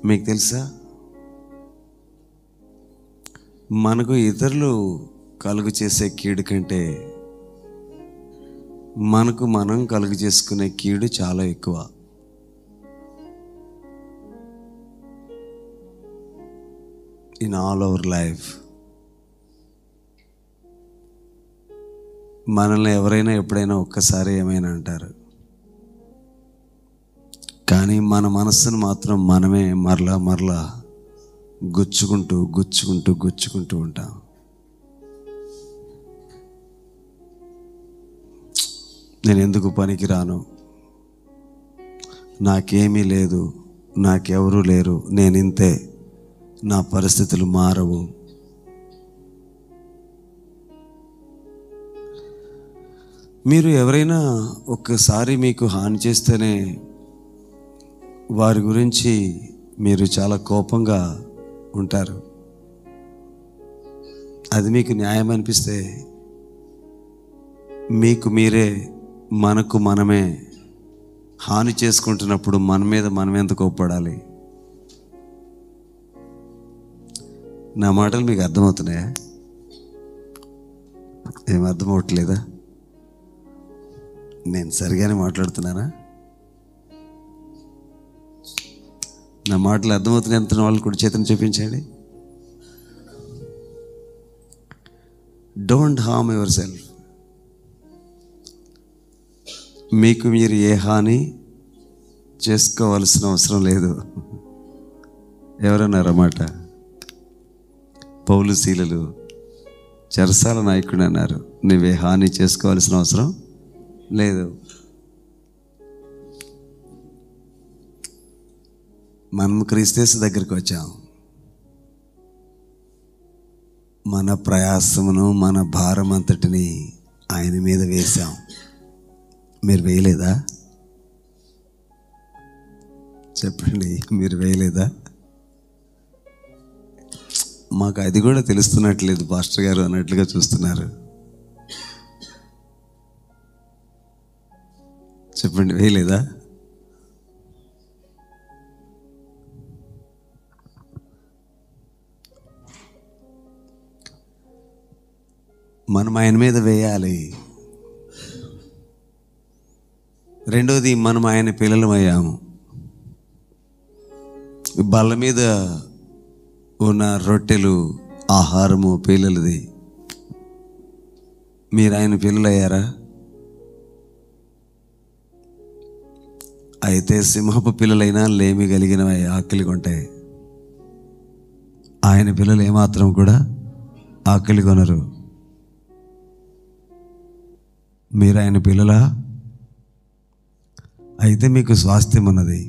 మీకు తెలుసా, మనకు ఇతరులు కలుగు చేసే కీడు కంటే మనకు మనం కలుగు చేసుకునే కీడు చాలా ఎక్కువ. ఇన్ ఆల్ అవర్ లైఫ్ మనల్ని ఎవరైనా ఎప్పుడైనా ఒక్కసారి ఏమైనా అంటారు, కానీ మన మనస్సును మాత్రం మనమే మరలా గుచ్చుకుంటూ ఉంటాం. నేను ఎందుకు పనికిరాను, నాకేమీ లేదు, నాకెవరూ లేరు, నేను ఇంతే, నా పరిస్థితులు మారవు. మీరు ఎవరైనా ఒక్కసారి మీకు హాని చేస్తేనే వారి గురించి మీరు చాలా కోపంగా ఉంటారు. అది మీకు న్యాయం అనిపిస్తే మీకు మీరే మనకు మనమే హాని చేసుకుంటున్నప్పుడు మన మీద మనం ఎంత కోప్పడాలి? నా మాటలు మీకు అర్థమవుతున్నాయా? ఏం అర్థమవట్లేదా? నేను సరిగానే మాట్లాడుతున్నానా? నా మాటలు అర్థమవుతున్నాయి అంటున్న వాళ్ళు కూడా చేతిని చూపించండి. Don't harm your self. మీకు మీరు ఏ హాని చేసుకోవాల్సిన అవసరం లేదు. ఎవరన్నారన్నమాట? పౌలు శీలలు చెరసాల నాయకుడు అన్నారు, నువ్వే హాని చేసుకోవాల్సిన అవసరం లేదు. మనం క్రీస్తు దగ్గరికి వచ్చాం. మన ప్రయాసమును మన భారం అంతటిని ఆయన మీద వేశాం. మీరు వేయలేదా? చెప్పండి, మీరు వేయలేదా? మాకు అది కూడా తెలుస్తున్నట్లేదు పాస్టర్ గారు అన్నట్లుగా చూస్తున్నారు. చెప్పండి, వేయలేదా? మనం ఆయన మీద వేయాలి. రెండోది, మనం ఆయన పిల్లలమయ్యాము. బల్ల మీద ఉన్న రొట్టెలు ఆహారము పిల్లలది. మీరు ఆయన పిల్లలయ్యారా? అయితే సింహపు పిల్లలైనా లేమి కలిగినవి ఆకలిగా ఉంటాయి. ఆయన పిల్లలు ఏమాత్రం కూడా ఆకలి కొనరు. మీరు ఆయన పిల్లలా? అయితే మీకు స్వాస్థ్యం ఉన్నది.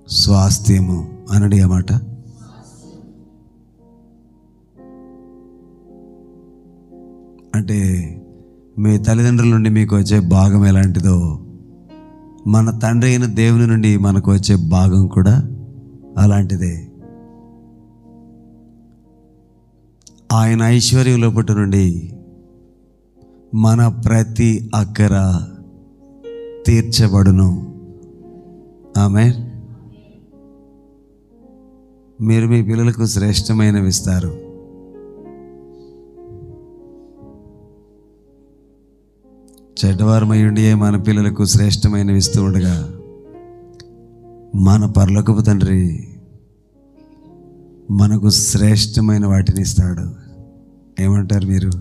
స్వాస్థ్యము అనడి అన్నమాట. అంటే మీ తల్లిదండ్రుల నుండి మీకు వచ్చే భాగం ఎలాంటిదో మన తండ్రి అయిన దేవుని నుండి మనకు వచ్చే భాగం కూడా అలాంటిదే. ఆయన ఐశ్వర్యం లోపటి నుండి మన ప్రతి అక్కర తీర్చబడును. ఆమేన్. మీరు మీ పిల్లలకు శ్రేష్టమైనవి ఇస్తారు. చెడ్డవారమయ్యుండి మన పిల్లలకు శ్రేష్టమైనవి ఇస్తూ ఉండగా మన పరలోకపు తండ్రి మనకు శ్రేష్టమైన వాటిని ఇస్తాడు. ఏమంటారు మీరు?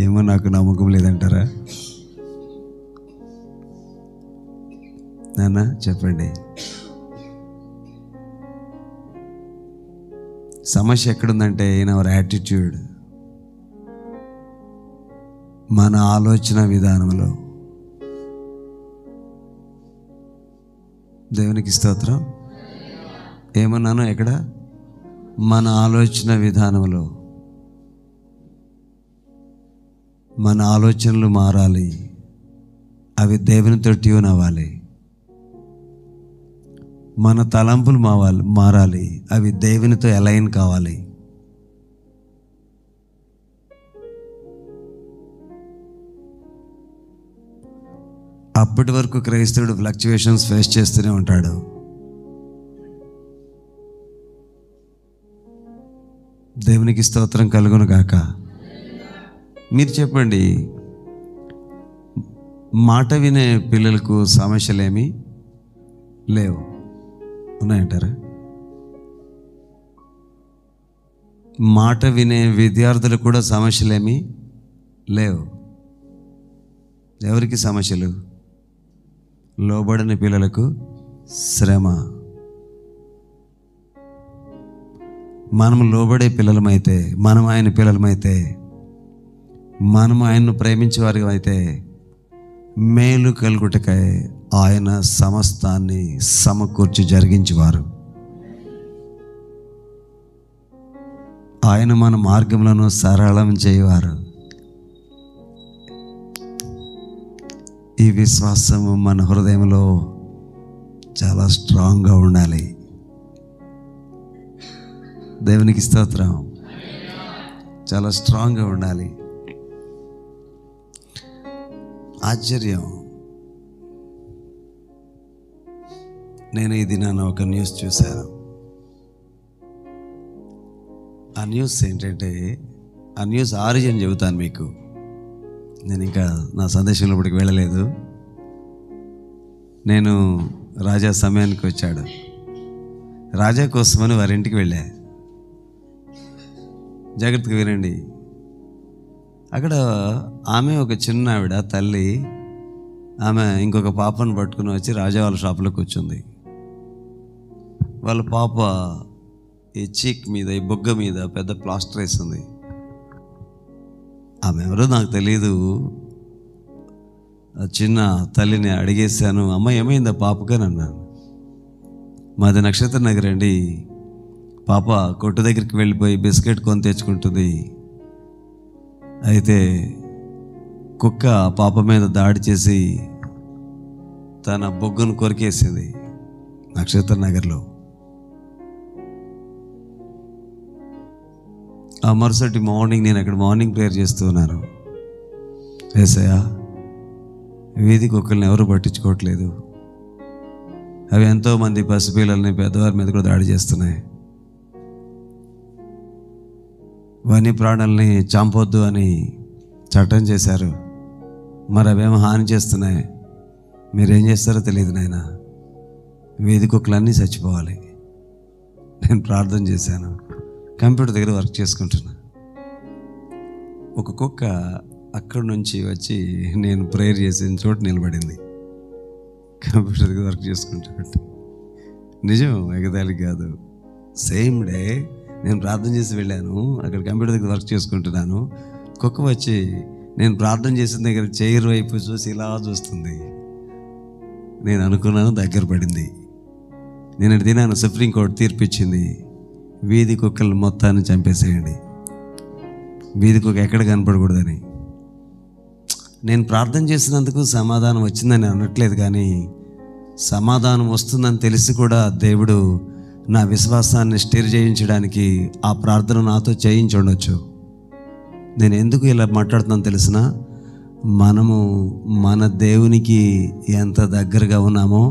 ఏమో నాకు నమ్మకం లేదంటారా? నాన్న చెప్పండి. సమస్య ఎక్కడుందంటే ఇన్ అవర్ యాటిట్యూడ్, మన ఆలోచన విధానంలో. దేవునికి స్తోత్రం. ఏమన్నాను? ఎక్కడ? మన ఆలోచన విధానంలో. మన ఆలోచనలు మారాలి, అవి దేవునితో ట్యూన్ అవ్వాలి. మన తలంపులు మారాలి, అవి దేవునితో అలైన్ కావాలి. అప్పటి వరకు క్రైస్తవుడు ఫ్లక్చువేషన్స్ ఫేస్ చేస్తూనే ఉంటాడు. దేవునికి స్తోత్రం కలుగును గాక. మీరు చెప్పండి, మాట వినే పిల్లలకు సమస్యలేమి లేవు, ఉన్నాయంటారా? మాట వినే విద్యార్థులకు కూడా సమస్యలేమి లేవు. ఎవరికి సమస్యలు? లోబడని పిల్లలకు శ్రమ. మనం లోబడే పిల్లలమైతే, మనం ఆయన పిల్లలమైతే, మనం ఆయన్ను ప్రేమించే వారికి అయితే మేలు కలుగుటకై ఆయన సమస్తాన్ని సమకూర్చి జరిగించేవారు. ఆయన మన మార్గములను సరళం చేయవారు. ఈ విశ్వాసము మన హృదయంలో చాలా స్ట్రాంగ్గా ఉండాలి. దేవునికి స్తోత్రం. చాలా స్ట్రాంగ్గా ఉండాలి. ఆశ్చర్యం, నేను ఈ దినాన ఒక న్యూస్ చూశాను. ఆ న్యూస్ ఏంటంటే, ఆ న్యూస్ ఆరిజిన్ చెబుతాను మీకు. నేను ఇంకా నా సందేశంలో ఇప్పటికి వెళ్ళలేదు. నేను రాజా సమయానికి వచ్చాడు. రాజా కోసమని వారింటికి వెళ్ళా. జాగ్రత్తగా వినండి. అక్కడ ఆమె ఒక చిన్న ఆవిడ తల్లి, ఆమె ఇంకొక పాపను పట్టుకుని వచ్చి రాజా వాళ్ళ షాప్లో కూర్చుంది. వాళ్ళ పాప ఈ చీక్ మీద, ఈ బొగ్గ మీద పెద్ద ప్లాస్టర్ వేస్తుంది. ఆమె ఎవరో నాకు తెలీదు. చిన్న తల్లిని అడిగేశాను, అమ్మ ఏమైందా పాపకని అన్నాను. మాది నక్షత్ర నగర్ అండి. పాప కొట్టు దగ్గరికి వెళ్ళిపోయి బిస్కెట్ కొని తెచ్చుకుంటుంది. అయితే కుక్క పాప మీద దాడి చేసి తన బొగ్గును కొరికేసింది నక్షత్ర నగర్లో. ఆ మరుసటి మార్నింగ్ నేను అక్కడ మార్నింగ్ ప్రేయర్ చేస్తూ ఉన్నాను. యేసయ్యా, వీధి కుక్కల్ని ఎవరు పట్టించుకోవట్లేదు. అవి ఎంతోమంది పసిపిల్లల్ని, పెద్దవారి మీద కూడా దాడి చేస్తున్నాయి. వన్య ప్రాణుల్ని చంపొద్దు అని చట్టం చేశారు. మరి అవేమో హాని చేస్తున్నాయి. మీరేం చేస్తారో తెలియదు నాయన. వీధి కుక్కలన్నీ చచ్చిపోవాలి. నేను ప్రార్థన చేశాను. కంప్యూటర్ దగ్గర వర్క్ చేసుకుంటున్నా. ఒక కుక్క అక్కడి నుంచి వచ్చి నేను ప్రేయర్ చేసిన చోటు నిలబడింది. కంప్యూటర్ దగ్గర వర్క్ చేసుకుంటున్నట్టు. నిజం, ఎగదాలి కాదు. సేమ్ డే నేను ప్రార్థన చేసి వెళ్ళాను. అక్కడ కంప్యూటర్ దగ్గర వర్క్ చేసుకుంటున్నాను. కుక్క వచ్చి నేను ప్రార్థన చేసిన దగ్గర చైర్ వైపు చూసి ఇలా చూస్తుంది. నేను అనుకున్నాను, దగ్గర పడింది. నేను దినాను సుప్రీంకోర్టు తీర్పిచ్చింది, వీధి కుక్కలు మొత్తాన్ని చంపేసేయండి, వీధి కుక్క ఎక్కడ కనపడకూడదని. నేను ప్రార్థన చేసినందుకు సమాధానం వచ్చిందని అనట్లేదు, కానీ సమాధానం వస్తుందని తెలిసి కూడా దేవుడు నా విశ్వాసాన్ని స్టిర్ చేయించడానికి ఆ ప్రార్థన నాతో చేయించి ఉండొచ్చు. నేను ఎందుకు ఇలా మాట్లాడుతున్నాను తెలిసిన, మనము మన దేవునికి ఎంత దగ్గరగా ఉన్నామో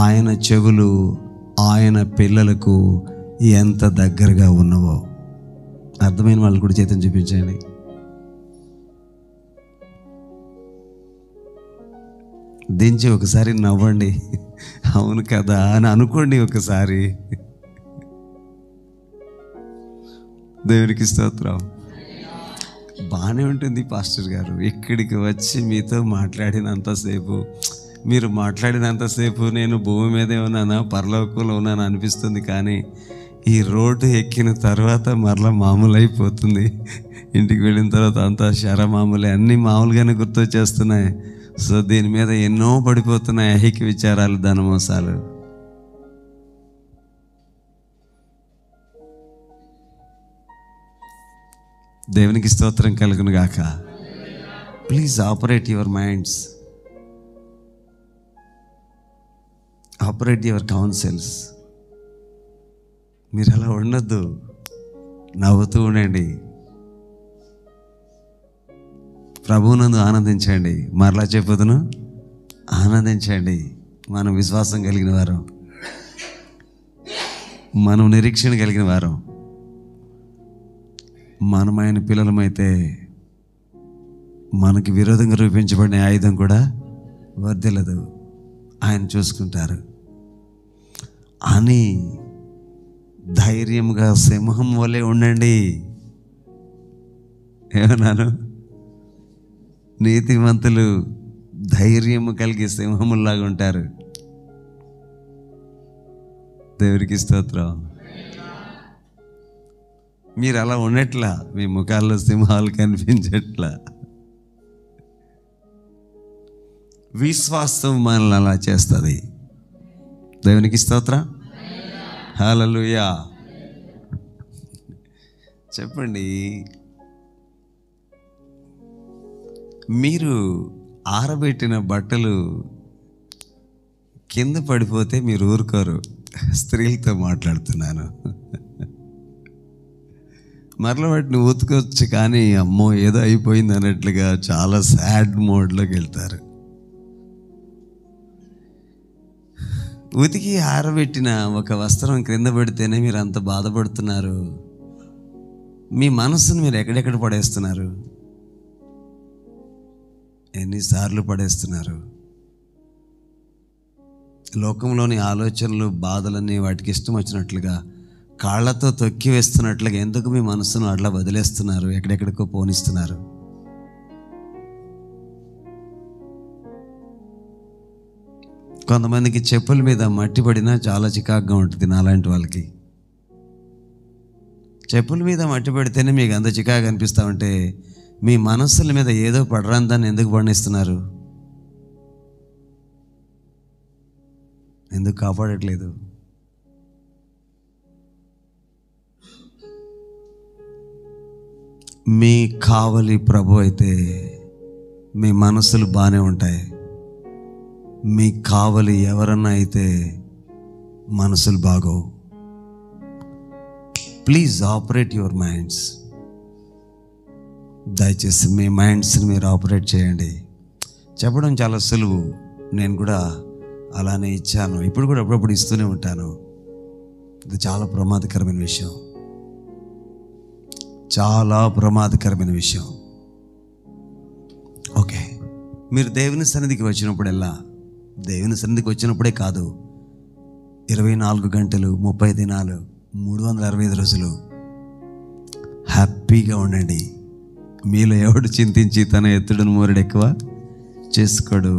ఆయన చెవులు ఆయన పిల్లలకు ఎంత దగ్గరగా ఉన్నవో. అర్థమైన వాళ్ళు కూడా చేతిని చూపించండి. దించి ఒకసారి నవ్వండి. అవును కదా అని అనుకోండి ఒకసారి. దేవునికి స్తోత్రం. బాగానే ఉంటుంది పాస్టర్ గారు, ఇక్కడికి వచ్చి మీతో మాట్లాడినంతసేపు, మీరు మాట్లాడినంతసేపు నేను భూమి మీదే ఉన్నానా పరలోకంలో ఉన్నాను అనిపిస్తుంది. కానీ ఈ రోడ్డు ఎక్కిన తర్వాత మరలా మామూలు అయిపోతుంది. ఇంటికి వెళ్ళిన తర్వాత అంతా శరమామూలే, అన్నీ మామూలుగానే గుర్తొచ్చేస్తున్నాయి. సో దీని మీద ఎన్నో పడిపోతున్నాయి ఐహిక విచారాలు, ధనమోసాలు. దేవునికి స్తోత్రం కలుగును గాక. Please operate your minds, operate your councils. మీరు అలా ఉండొద్దు, నవ్వుతూ ఉండండి, ప్రభువునందు ఆనందించండి. మరలా చెప్పుదును, ఆనందించండి. మనం విశ్వాసం కలిగిన వారం, మనం నిరీక్షణ కలిగిన వారం, మనం ఆయన పిల్లలమైతే మనకి విరోధంగా రూపించబడిన ఆయుధం కూడా వర్ధిల్లదు. ఆయన చూసుకుంటారు అని ధైర్యంగా సింహం వలె ఉండండి. ఏమన్నాను? నీతిమంతులు ధైర్యము కలిగి సింహములాగా ఉంటారు. దేవునికి స్తోత్రం. మీరు అలా ఉన్నట్లా, మీ ముఖాల్లో సింహాలు కనిపించట్లా. విశ్వాసం మనల్ని అలా చేస్తుంది. దేవునికి స్తోత్రం. హల్లెలూయా. చెప్పండి, మీరు ఆరబెట్టిన బట్టలు కింద పడిపోతే మీరు ఊరుకోరు. స్త్రీలతో మాట్లాడుతున్నాను. మరల వాటిని ఉతుకొచ్చు, కానీ అమ్మో ఏదో అయిపోయింది అన్నట్లుగా చాలా సాడ్ మోడ్లోకి వెళ్తారు. ఉతికి ఆరబెట్టిన ఒక వస్త్రం క్రింద పడితేనే మీరు అంత బాధపడుతున్నారు. మీ మనసును మీరు ఎక్కడెక్కడ పడేస్తున్నారు? ఎన్నిసార్లు పడేస్తున్నారు? లోకంలోని ఆలోచనలు, బాధలన్నీ వాటికి ఇష్టం వచ్చినట్లుగా కాళ్ళతో తొక్కి వేస్తున్నట్లుగా ఎందుకు మీ మనసును అట్లా వదిలేస్తున్నారు? ఎక్కడెక్కడికో పోనిస్తున్నారు. కొంతమందికి చెప్పుల మీద మట్టి పడినా చాలా చికాకుగా ఉంటుంది. నాలాంటి వాళ్ళకి చెప్పుల మీద మట్టి పడితేనే మీకు అంత చికాకు అనిపిస్తూ ఉంటే మీ మనస్సుల మీద ఏదో పడరాని దాన్ని ఎందుకు పండిస్తున్నారు? ఎందుకు కాపాడట్లేదు? మీ కావలి ప్రభు అయితే మీ మనసులు బాగానే ఉంటాయి. మీ కావలి ఎవరన్నా అయితే మనసులు బాగోవు. Please operate your minds. దయచేసి మీ మైండ్స్ని మీరు ఆపరేట్ చేయండి. చెప్పడం చాలా సులువు, నేను కూడా అలానే ఇచ్చాను, ఇప్పుడు కూడా అప్పుడప్పుడు ఇస్తూనే ఉంటాను. ఇది చాలా ప్రమాదకరమైన విషయం, చాలా ప్రమాదకరమైన విషయం. ఓకే, మీరు దేవుని సన్నిధికి వచ్చినప్పుడల్లా, దేవుని సన్నిధికి వచ్చినప్పుడే కాదు, 24 గంటలు 30 దినాలు 365 రోజులు హ్యాపీగా ఉండండి. మీలో ఎవడు చింతించి తన ఎత్తుడును మూరెడు ఎక్కువ చేసుకోడు.